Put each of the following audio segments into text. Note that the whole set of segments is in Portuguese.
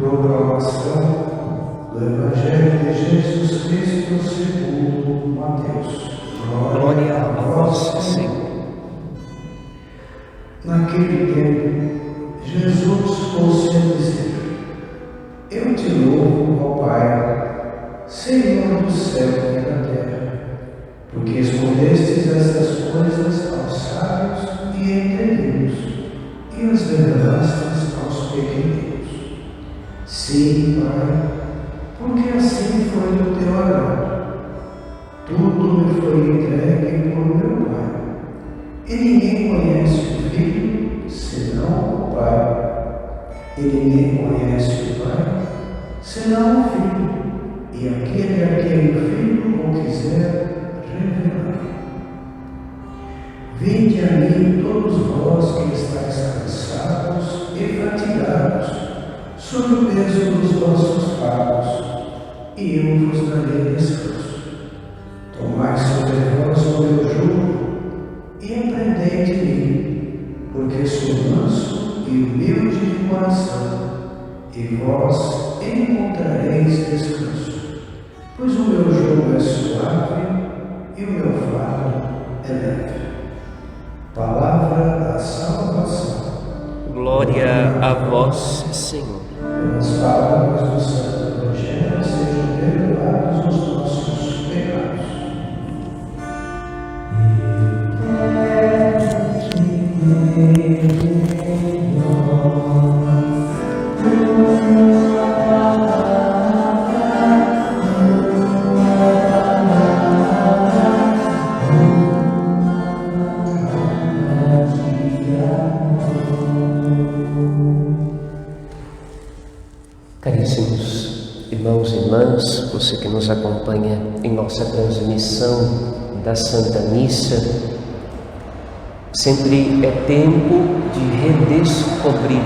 Proclamação do Evangelho de Jesus Cristo segundo Mateus. Glória a vós, Senhor. Naquele tempo, Jesus pôs-se a dizer: Eu te louvo, ó Pai, Senhor do céu e da terra, porque escondestes estas coisas aos sábios e entendidos, e as revelastes aos pequeninos. Sim, Pai, porque assim foi o teu agrado. Tudo me foi entregue por meu Pai, e ninguém conhece o Filho senão o Pai, e ninguém conhece o Pai senão o Filho, e aquele a quem o Filho o quiser revelar. Vinde a mim todos vós que estáis cansados e fatigados, sob o peso dos vossos fardos, e eu vos darei descanso. Tomai sobre vós o meu jugo e aprendei de mim, porque sou manso e humilde de coração, e vós encontrareis descanso, pois o meu jugo é suave e o meu fardo é leve. Palavra da salvação. Glória a vós, Senhor. Pelas palavras do Santo Evangelho sejam perdoados os nossos pecados. Caríssimos irmãos e irmãs, você que nos acompanha em nossa transmissão da Santa Missa, sempre é tempo de redescobrir,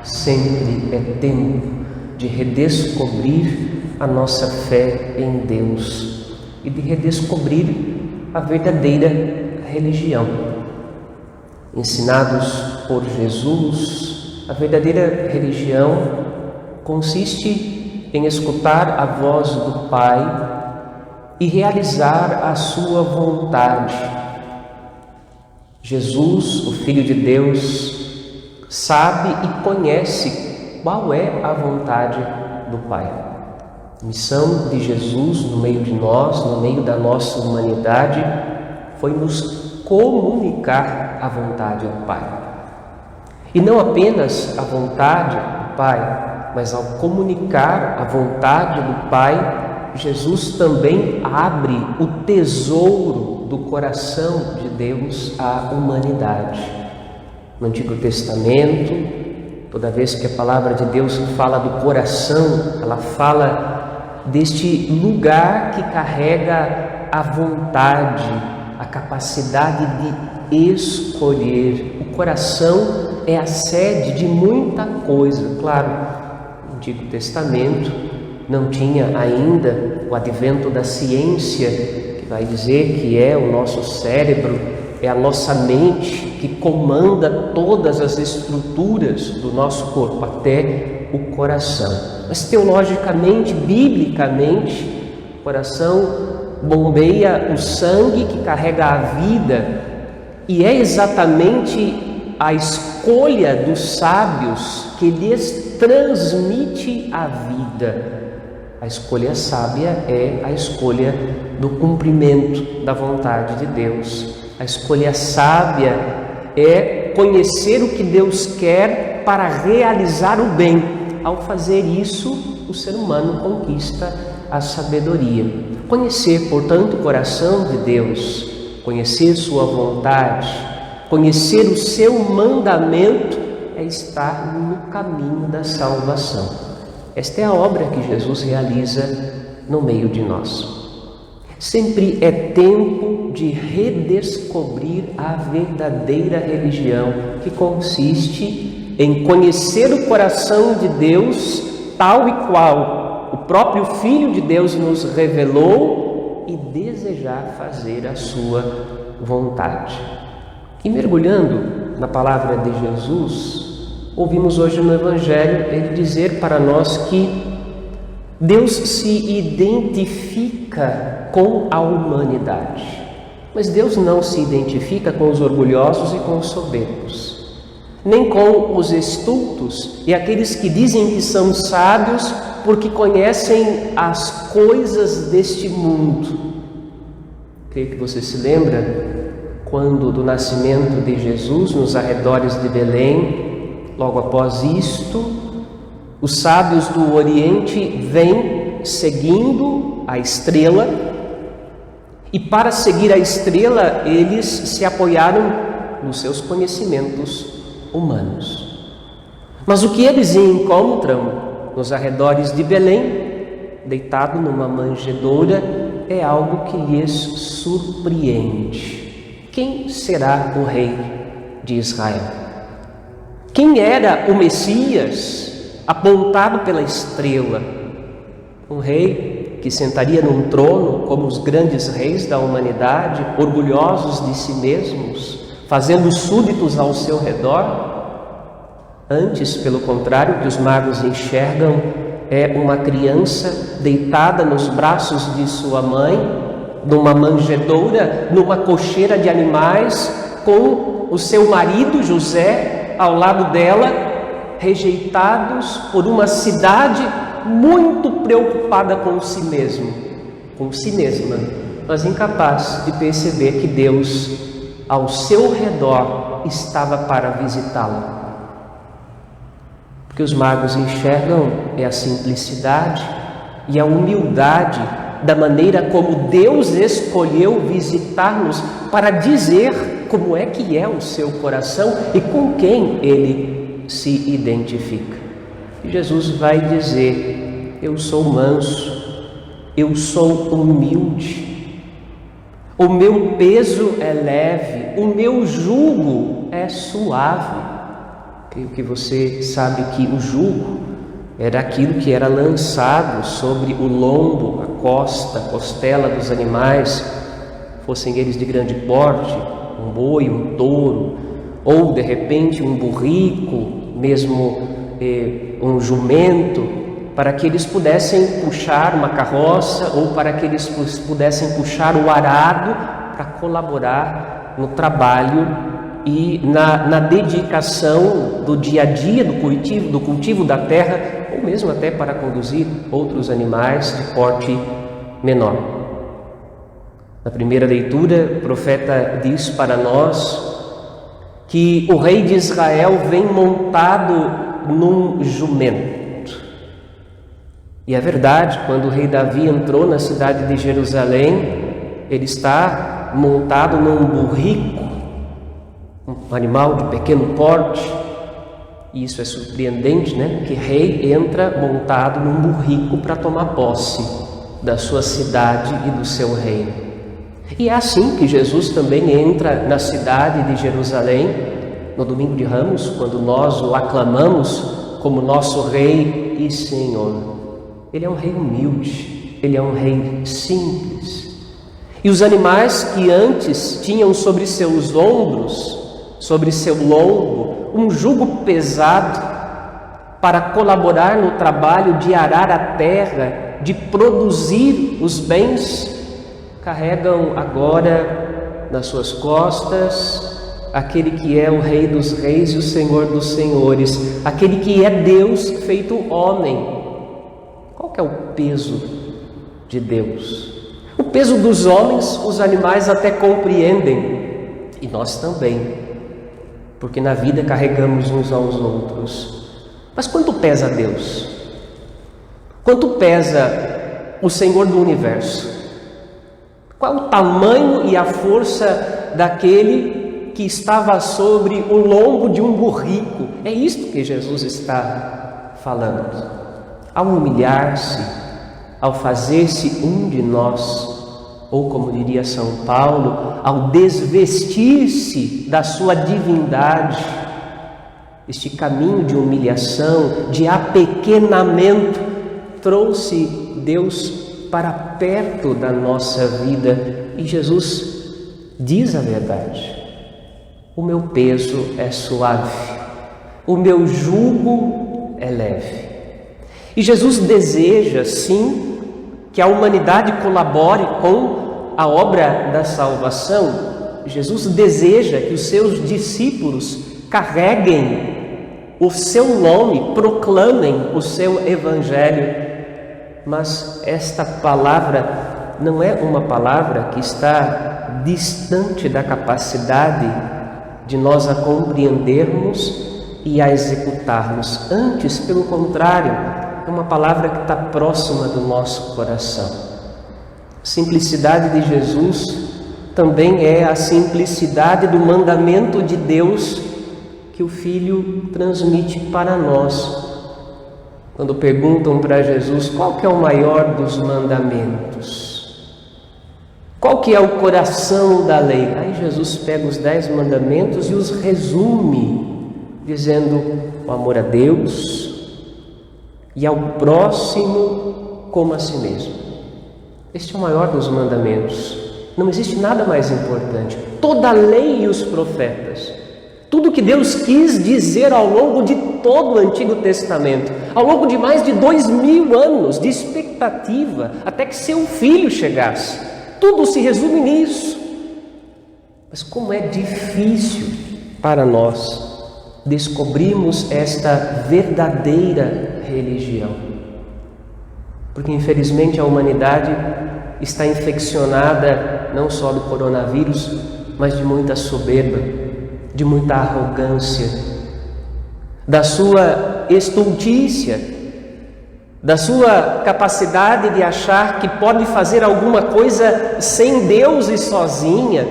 sempre é tempo de redescobrir a nossa fé em Deus e de redescobrir a verdadeira religião. Ensinados por Jesus, a verdadeira religião consiste em escutar a voz do Pai e realizar a sua vontade. Jesus, o Filho de Deus, sabe e conhece qual é a vontade do Pai. A missão de Jesus no meio de nós, no meio da nossa humanidade, foi nos comunicar a vontade do Pai. E não apenas a vontade do Pai, mas ao comunicar a vontade do Pai, Jesus também abre o tesouro do coração de Deus à humanidade. No Antigo Testamento, toda vez que a palavra de Deus fala do coração, ela fala deste lugar que carrega a vontade, a capacidade de escolher. O coração é a sede de muita coisa. Claro, no Antigo Testamento não tinha ainda o advento da ciência, que vai dizer que é o nosso cérebro, é a nossa mente que comanda todas as estruturas do nosso corpo, até o coração. Mas teologicamente, biblicamente, o coração bombeia o sangue que carrega a vida, e é exatamente a escolha dos sábios que lhes transmite a vida. A escolha sábia é a escolha do cumprimento da vontade de Deus. A escolha sábia é conhecer o que Deus quer para realizar o bem. Ao fazer isso, o ser humano conquista a sabedoria. Conhecer, portanto, o coração de Deus, conhecer sua vontade, conhecer o seu mandamento, é estar no caminho da salvação. Esta é a obra que Jesus realiza no meio de nós. Sempre é tempo de redescobrir a verdadeira religião, que consiste em conhecer o coração de Deus tal e qual o próprio Filho de Deus nos revelou e desejar fazer a sua vontade. E mergulhando na palavra de Jesus, ouvimos hoje no Evangelho ele dizer para nós que Deus se identifica com a humanidade. Mas Deus não se identifica com os orgulhosos e com os soberbos, nem com os estultos e aqueles que dizem que são sábios porque conhecem as coisas deste mundo. Creio que você se lembra quando do nascimento de Jesus nos arredores de Belém, logo após isto, os sábios do Oriente vêm seguindo a estrela, e para seguir a estrela eles se apoiaram nos seus conhecimentos humanos. Mas o que eles encontram nos arredores de Belém, deitado numa manjedoura, é algo que lhes surpreende. Quem será o rei de Israel? Quem era o Messias apontado pela estrela? Um rei que sentaria num trono como os grandes reis da humanidade, orgulhosos de si mesmos, fazendo súditos ao seu redor? Antes, pelo contrário, o que os magos enxergam é uma criança deitada nos braços de sua mãe, numa manjedoura, numa cocheira de animais, com o seu marido José ao lado dela, rejeitados por uma cidade muito preocupada com si mesma, mas incapaz de perceber que Deus ao seu redor estava para visitá-la. O que os magos enxergam é a simplicidade e a humildade da maneira como Deus escolheu visitar-nos para dizer como é que é o seu coração e com quem ele se identifica. E Jesus vai dizer: eu sou manso, eu sou humilde, o meu peso é leve, o meu jugo é suave. Creio que você sabe que o jugo era aquilo que era lançado sobre o lombo, a costela dos animais, fossem eles de grande porte, um boi, um touro, ou de repente um burrico, mesmo um jumento, para que eles pudessem puxar uma carroça ou para que eles pudessem puxar o arado para colaborar no trabalho e na dedicação do dia a dia do cultivo da terra, ou mesmo até para conduzir outros animais de porte menor. Na primeira leitura, o profeta diz para nós que o rei de Israel vem montado num jumento. E é verdade, quando o rei Davi entrou na cidade de Jerusalém, ele está montado num burrico, um animal de pequeno porte. E isso é surpreendente, né? Que rei entra montado num burrico para tomar posse da sua cidade e do seu reino. E é assim que Jesus também entra na cidade de Jerusalém no domingo de Ramos, quando nós o aclamamos como nosso Rei e Senhor. Ele é um rei humilde, ele é um rei simples. E os animais que antes tinham sobre seus ombros, sobre seu lombo, um jugo pesado para colaborar no trabalho de arar a terra, de produzir os bens, carregam agora nas suas costas aquele que é o Rei dos Reis e o Senhor dos Senhores, aquele que é Deus feito homem. Qual que é o peso de Deus? O peso dos homens, os animais até compreendem, e nós também, porque na vida carregamos uns aos outros. Mas quanto pesa Deus? Quanto pesa o Senhor do Universo? Qual o tamanho e a força daquele que estava sobre o lombo de um burrico? É isto que Jesus está falando. Ao humilhar-se, ao fazer-se um de nós, ou como diria São Paulo, ao desvestir-se da sua divindade, este caminho de humilhação, de apequenamento, trouxe Deus para perto da nossa vida. E Jesus diz a verdade: o meu peso é suave, o meu jugo é leve. E Jesus deseja, sim, que a humanidade colabore com a obra da salvação. Jesus deseja que os seus discípulos carreguem o seu nome, proclamem o seu evangelho. Mas esta palavra não é uma palavra que está distante da capacidade de nós a compreendermos e a executarmos. Antes, pelo contrário, é uma palavra que está próxima do nosso coração. A simplicidade de Jesus também é a simplicidade do mandamento de Deus que o Filho transmite para nós. Quando perguntam para Jesus qual que é o maior dos mandamentos, qual que é o coração da lei, aí Jesus pega os 10 mandamentos e os resume, dizendo o amor a Deus e ao próximo como a si mesmo. Este é o maior dos mandamentos. Não existe nada mais importante. Toda a lei e os profetas, tudo que Deus quis dizer ao longo de todo o Antigo Testamento, ao longo de mais de 2000 anos de expectativa, até que seu Filho chegasse, tudo se resume nisso. Mas como é difícil para nós descobrirmos esta verdadeira religião. Porque infelizmente a humanidade está infeccionada não só do coronavírus, mas de muita soberba, de muita arrogância, da sua estultícia, da sua capacidade de achar que pode fazer alguma coisa sem Deus e sozinha.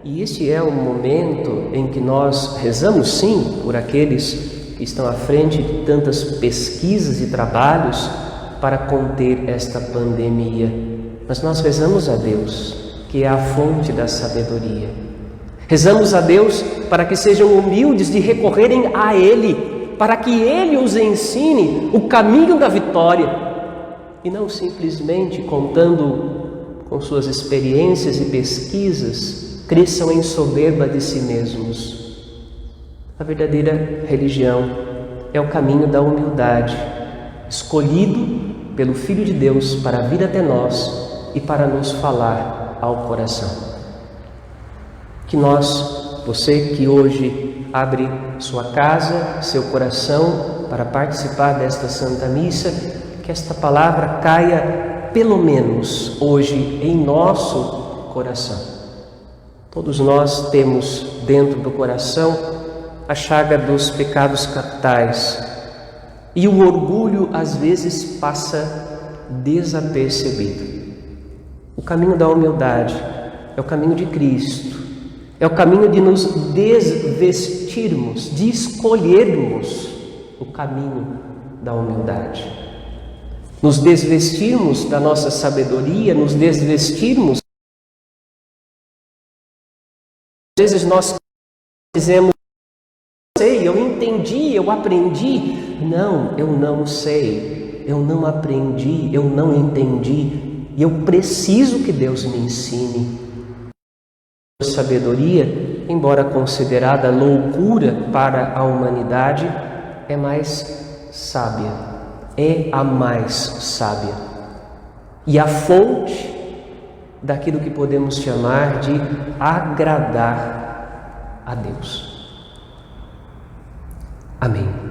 E este é o momento em que nós rezamos, sim, por aqueles que estão à frente de tantas pesquisas e trabalhos para conter esta pandemia. Mas nós rezamos a Deus, que é a fonte da sabedoria. Rezamos a Deus para que sejam humildes de recorrerem a Ele, para que Ele os ensine o caminho da vitória, e não simplesmente contando com suas experiências e pesquisas, cresçam em soberba de si mesmos. A verdadeira religião é o caminho da humildade, escolhido pelo Filho de Deus para vir até nós e para nos falar ao coração. Que nós, você que hoje abre sua casa, seu coração para participar desta Santa Missa, que esta palavra caia pelo menos hoje em nosso coração. Todos nós temos dentro do coração a chaga dos pecados capitais e o orgulho às vezes passa desapercebido. O caminho da humildade é o caminho de Cristo. É o caminho de nos desvestirmos, de escolhermos o caminho da humildade. Nos desvestirmos da nossa sabedoria, nos desvestirmos. Às vezes nós dizemos, eu sei, eu entendi, eu aprendi. Não, eu não sei, eu não aprendi, eu não entendi. E eu preciso que Deus me ensine. Sabedoria, embora considerada loucura para a humanidade, é mais sábia, é a mais sábia e a fonte daquilo que podemos chamar de agradar a Deus. Amém.